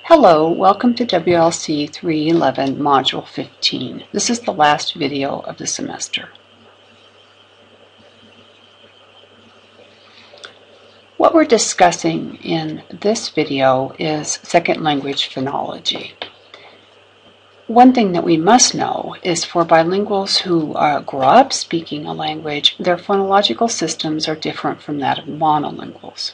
Hello, welcome to WLC 311 Module 15. This is the last video of the semester. What we're discussing in this video is second language phonology. One thing that we must know is for bilinguals who grow up speaking a language, their phonological systems are different from that of monolinguals.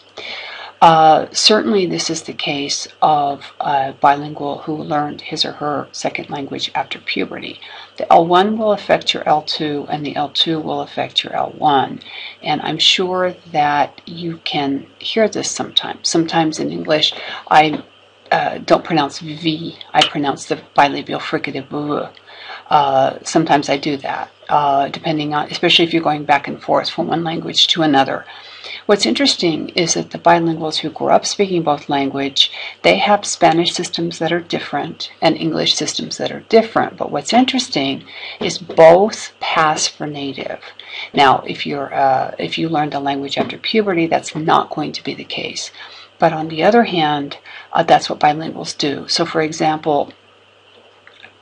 Certainly this is the case of a bilingual who learned his or her second language after puberty. The L1 will affect your L2 and the L2 will affect your L1. And I'm sure that you can hear this sometimes. Sometimes in English I don't pronounce V, I pronounce the bilabial fricative V. Sometimes I do that, depending on, especially if you're going back and forth from one language to another. What's interesting is that the bilinguals who grew up speaking both language, they have Spanish systems that are different and English systems that are different. But what's interesting is both pass for native. Now, if you learned a language after puberty, that's not going to be the case. But on the other hand, that's what bilinguals do. So, for example,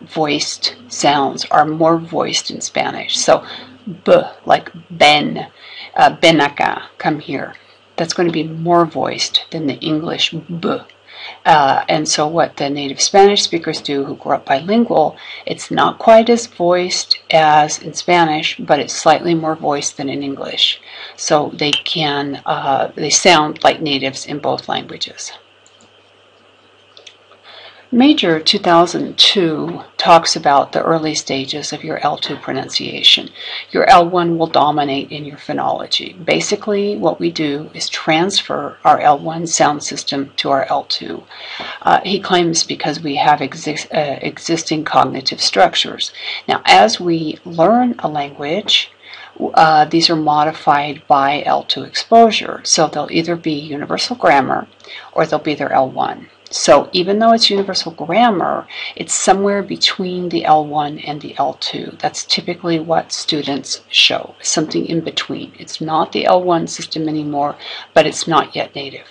voiced sounds are more voiced in Spanish. So, b, like ben, ven acá, come here. That's going to be more voiced than the English b. And so what the native Spanish speakers do who grew up bilingual, it's not quite as voiced as in Spanish, but it's slightly more voiced than in English. So they sound like natives in both languages. Major 2002 talks about the early stages of your L2 pronunciation. Your L1 will dominate in your phonology. Basically, what we do is transfer our L1 sound system to our L2. He claims because we have existing cognitive structures. Now, as we learn a language, these are modified by L2 exposure. So they'll either be universal grammar or they'll be their L1. So even though it's universal grammar, it's somewhere between the L1 and the L2. That's typically what students show, something in between. It's not the L1 system anymore, but it's not yet native.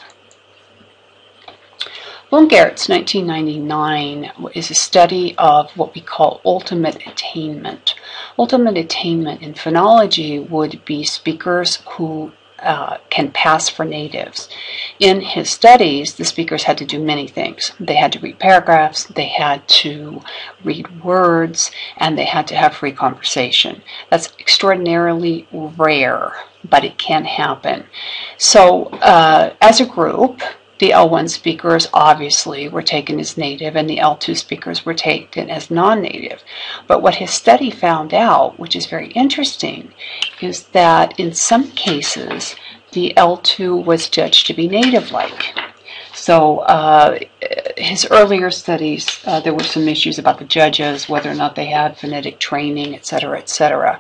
Bungert's 1999 is a study of what we call ultimate attainment. Ultimate attainment in phonology would be speakers who can pass for natives. In his studies, the speakers had to do many things. They had to read paragraphs, they had to read words, and they had to have free conversation. That's extraordinarily rare, but it can happen. So as a group, the L1 speakers obviously were taken as native and the L2 speakers were taken as non-native. But what his study found out, which is very interesting, is that in some cases the L2 was judged to be native-like. So his earlier studies, there were some issues about the judges, whether or not they had phonetic training, etc., etc.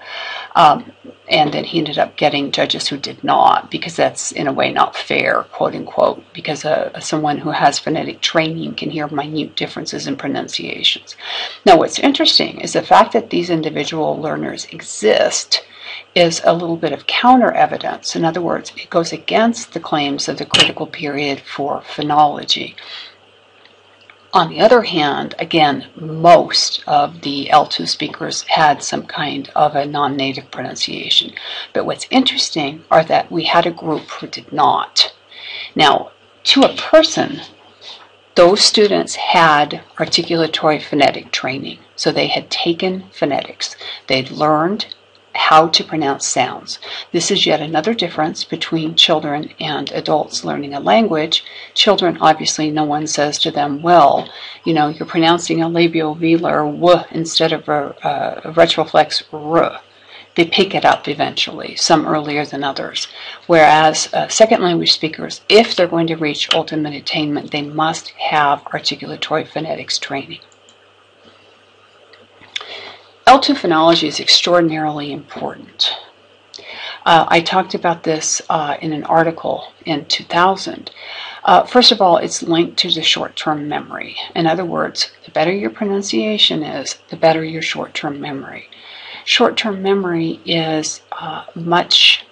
And then he ended up getting judges who did not, because that's in a way not fair, quote unquote, because someone who has phonetic training can hear minute differences in pronunciations. Now what's interesting is the fact that these individual learners exist is a little bit of counter evidence. In other words, it goes against the claims of the critical period for phonology. On the other hand, again, most of the L2 speakers had some kind of a non-native pronunciation. But what's interesting are that we had a group who did not. Now, to a person, those students had articulatory phonetic training. So they had taken phonetics. They'd learned how to pronounce sounds. This is yet another difference between children and adults learning a language. Children, obviously, no one says to them, well, you know, you're pronouncing a labiovelar w instead of a retroflex r. They pick it up eventually, some earlier than others. Whereas second language speakers, if they're going to reach ultimate attainment, they must have articulatory phonetics training. L2 phonology is extraordinarily important. I talked about this in an article in 2000. First of all, it's linked to the short-term memory. In other words, the better your pronunciation is, the better your short-term memory. Short-term memory is much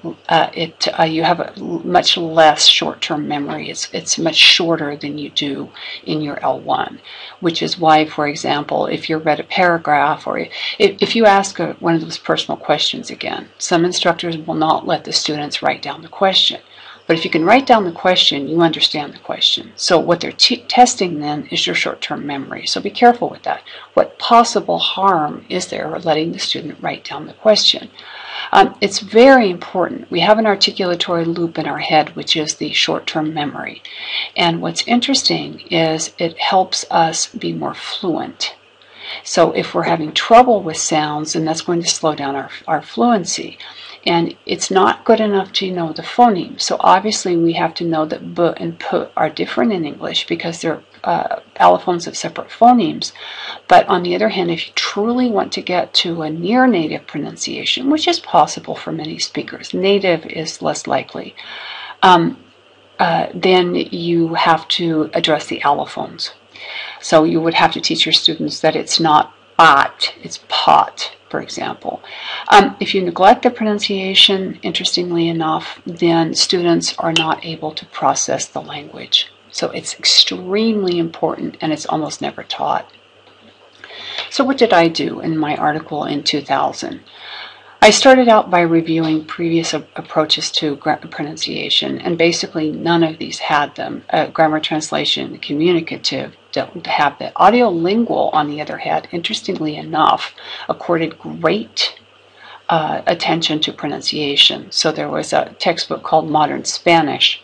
you have a much less short-term memory. It's much shorter than you do in your L1, which is why, for example, if you read a paragraph or if you ask one of those personal questions again, some instructors will not let the students write down the question. But if you can write down the question, you understand the question. So what they're testing then is your short-term memory. So be careful with that. What possible harm is there with letting the student write down the question? It's very important. We have an articulatory loop in our head, which is the short-term memory. And what's interesting is it helps us be more fluent. So if we're having trouble with sounds, then that's going to slow down our fluency. And it's not good enough to know the phonemes. So obviously we have to know that b and p are different in English because they're allophones of separate phonemes. But on the other hand, if you truly want to get to a near native pronunciation, which is possible for many speakers, native is less likely, then you have to address the allophones. So you would have to teach your students that it's not pot, it's pot, for example. If you neglect the pronunciation, interestingly enough, then students are not able to process the language. So it's extremely important, and it's almost never taught. So what did I do in my article in 2000? I started out by reviewing previous approaches to pronunciation, and basically none of these had them. Grammar translation, communicative, don't have that. Audiolingual, on the other hand, interestingly enough, accorded great attention to pronunciation. So there was a textbook called Modern Spanish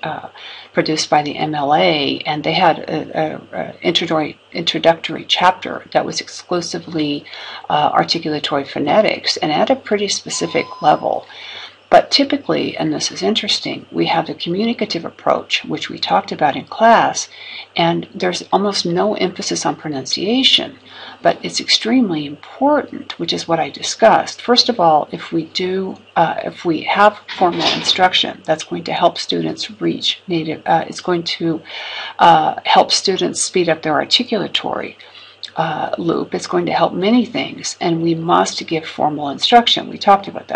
produced by the MLA, and they had an introductory chapter that was exclusively articulatory phonetics and at a pretty specific level. But typically, and this is interesting, we have the communicative approach, which we talked about in class, and there's almost no emphasis on pronunciation, but it's extremely important, which is what I discussed. First of all, if we have formal instruction, that's going to help students reach native, it's going to help students speed up their articulatory loop. It's going to help many things, and we must give formal instruction. We talked about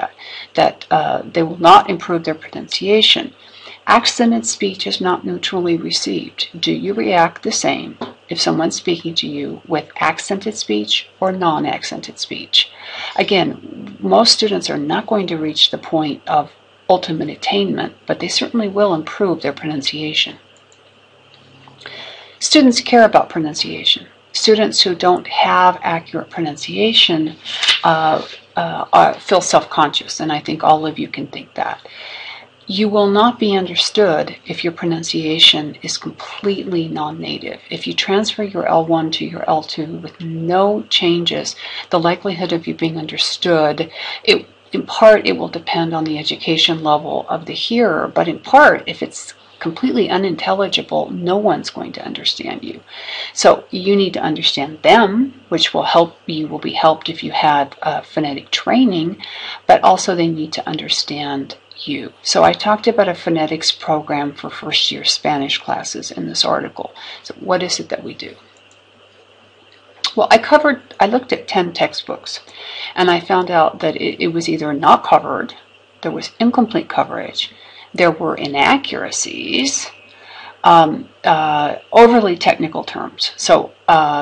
that they will not improve their pronunciation. Accented speech is not neutrally received. Do you react the same if someone's speaking to you with accented speech or non-accented speech? Again, most students are not going to reach the point of ultimate attainment, but they certainly will improve their pronunciation. Students care about pronunciation. Students who don't have accurate pronunciation feel self-conscious, and I think all of you can think that. You will not be understood if your pronunciation is completely non-native. If you transfer your L1 to your L2 with no changes, the likelihood of you being understood, in part it will depend on the education level of the hearer, but in part, if it's completely unintelligible, no one's going to understand you. So you need to understand them, which will help. You will be helped if you had phonetic training, but also they need to understand you. So I talked about a phonetics program for first-year Spanish classes in this article. So what is it that we do? Well, I looked at 10 textbooks, and I found out that it was either not covered, there was incomplete coverage, there were inaccuracies, overly technical terms. So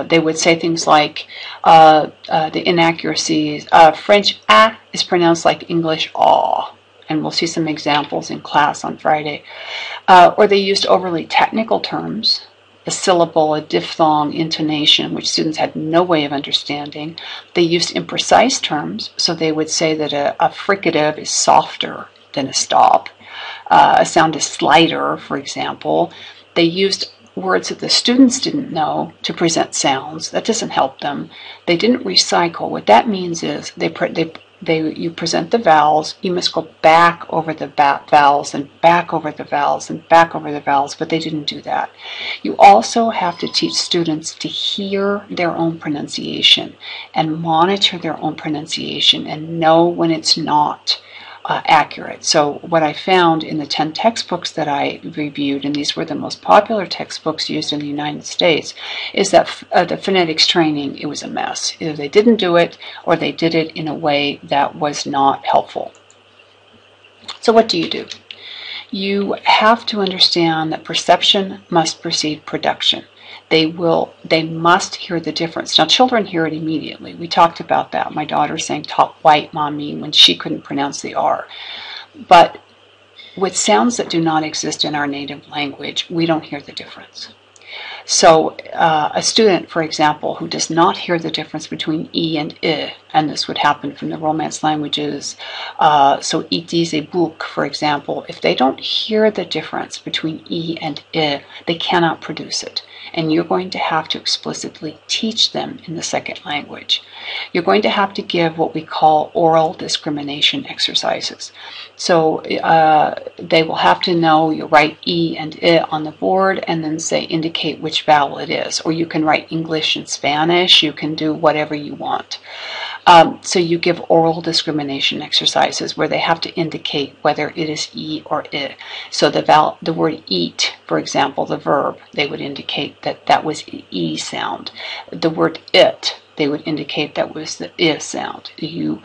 they would say things like the inaccuracies, French "a" is pronounced like English "aw," and we'll see some examples in class on Friday. Or they used overly technical terms, a syllable, a diphthong, intonation, which students had no way of understanding. They used imprecise terms, so they would say that a fricative is softer than a stop. A sound is slighter, for example. They used words that the students didn't know to present sounds. That doesn't help them. They didn't recycle. What that means is you present the vowels, you must go back over the vowels and back over the vowels and back over the vowels, but they didn't do that. You also have to teach students to hear their own pronunciation and monitor their own pronunciation and know when it's not accurate. So what I found in the 10 textbooks that I reviewed, and these were the most popular textbooks used in the United States, is that the phonetics training, it was a mess. Either they didn't do it or they did it in a way that was not helpful. So what do? You have to understand that perception must precede production. They must hear the difference. Now, children hear it immediately. We talked about that. My daughter saying "top white, mommy" when she couldn't pronounce the R. But with sounds that do not exist in our native language, we don't hear the difference. So a student, for example, who does not hear the difference between E and I, and this would happen from the Romance languages, so it is a book, for example, if they don't hear the difference between E and I, they cannot produce it. And you're going to have to explicitly teach them in the second language. You're going to have to give what we call oral discrimination exercises. So they will have to know you write E and I on the board and then say indicate which vowel it is. Or you can write English and Spanish. You can do whatever you want. So you give oral discrimination exercises where they have to indicate whether it is E or I. So the word eat, for example, the verb, they would indicate that that was E sound. The word it, they would indicate that was the I sound. You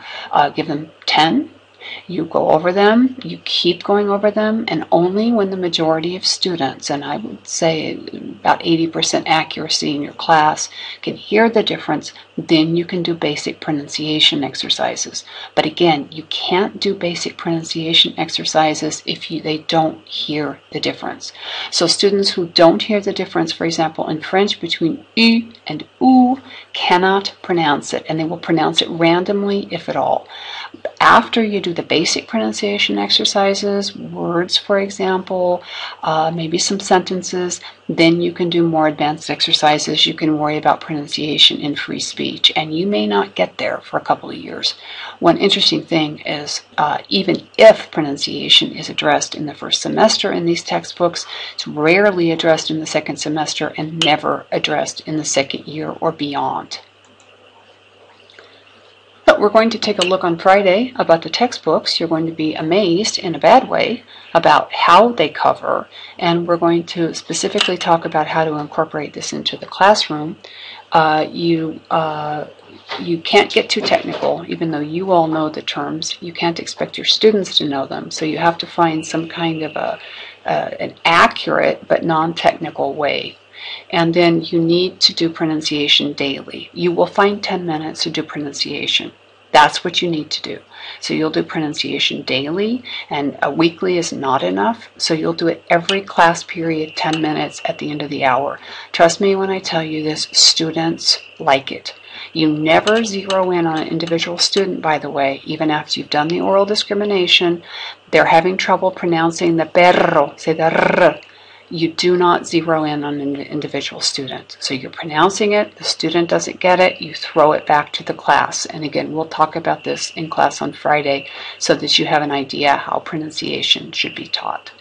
give them 10. You go over them, you keep going over them, and only when the majority of students, and I would say about 80% accuracy in your class, can hear the difference, then you can do basic pronunciation exercises. But again, you can't do basic pronunciation exercises if they don't hear the difference. So students who don't hear the difference, for example, in French between U and OO, cannot pronounce it, and they will pronounce it randomly, if at all. After you do the basic pronunciation exercises, words, for example, maybe some sentences, then you can do more advanced exercises. You can worry about pronunciation in free speech, and you may not get there for a couple of years. One interesting thing is even if pronunciation is addressed in the first semester in these textbooks, it's rarely addressed in the second semester and never addressed in the second year or beyond. But we're going to take a look on Friday about the textbooks. You're going to be amazed in a bad way about how they cover, and we're going to specifically talk about how to incorporate this into the classroom. You can't get too technical, even though you all know the terms. You can't expect your students to know them, so you have to find some kind of an accurate but non-technical way. And then you need to do pronunciation daily. You will find 10 minutes to do pronunciation. That's what you need to do. So you'll do pronunciation daily, and a weekly is not enough. So you'll do it every class period, 10 minutes at the end of the hour. Trust me when I tell you this, students like it. You never zero in on an individual student, by the way, even after you've done the oral discrimination. They're having trouble pronouncing the perro, say the r. You do not zero in on an individual student. So you're pronouncing it, the student doesn't get it, you throw it back to the class. And again, we'll talk about this in class on Friday so that you have an idea how pronunciation should be taught.